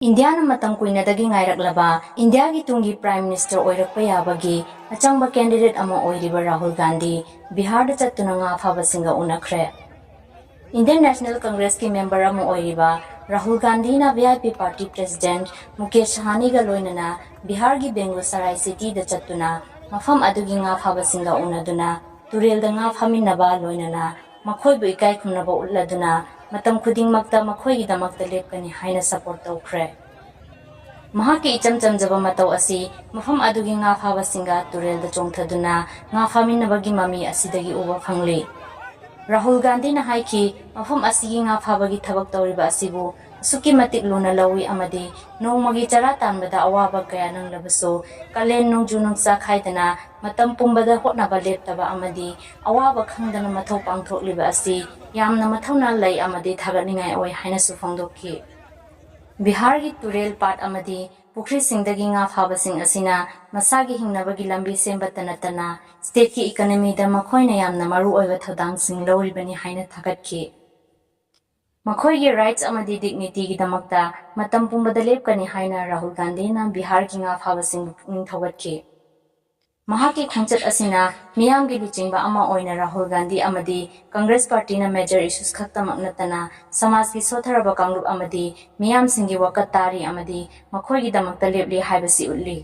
India na matang kuinadagi ngairak India gi tungi Prime Minister oirakpa yabagi achangba candidate ama oiriba Rahul Gandhi Bihar da chattuna nga phaba singa unakre. Indian National Congress ki member ama oiriba Rahul Gandhi na VIP Party President Mukesh Sahni ga loinana Bihar gi Begusarai city da chattuna mafam adugi nga phaba singa unaduna turel da nga phaminaba loinana makhoi bu ikai khumnaba ulladuna matam khuding makta makhoi gi damakta lepkani haina support tawkhre. Mahaki icham-cham jaba matau asi mafam adugi nga phaba singa turel da chongthaduna nga phaminabagi mami asidagi uba phangli. Rahul Gandhi na haiki mafam asigi nga phabagi thabak tawriba asibu suki matik luna lawi amadi nongmagi chara tanbada awaba kaya nang labaso kalen nongju nongsa khaidana matam pumbada hotnaba leptaba amadi awaba khangdana mathau pangthokliba asi yamna mathawna lai amadi thaganingai oi haina su phangdokki. Bihar gi turel pat amadi pukri singdagi nga phabasing asina masagi hingnabagi lambi sembata natana state ki economy da makhoina yamna maru oiba thodang sing loribani haina thagatki. Makhoigi rights amadi dignity gi damakta matam pumbada lepkani haina Rahul Gandhi na Bihar ki nga phabasing pukning thogatki. Mahaki khongchat asina miyam gi luchingba ama oina Rahul Gandhi amadi Congress Party na major issues khaktamak natana samaj gi sotharaba kangrup amadi miyam singi wakat tari amadi makhoigi damakta lepli haibasi ulli.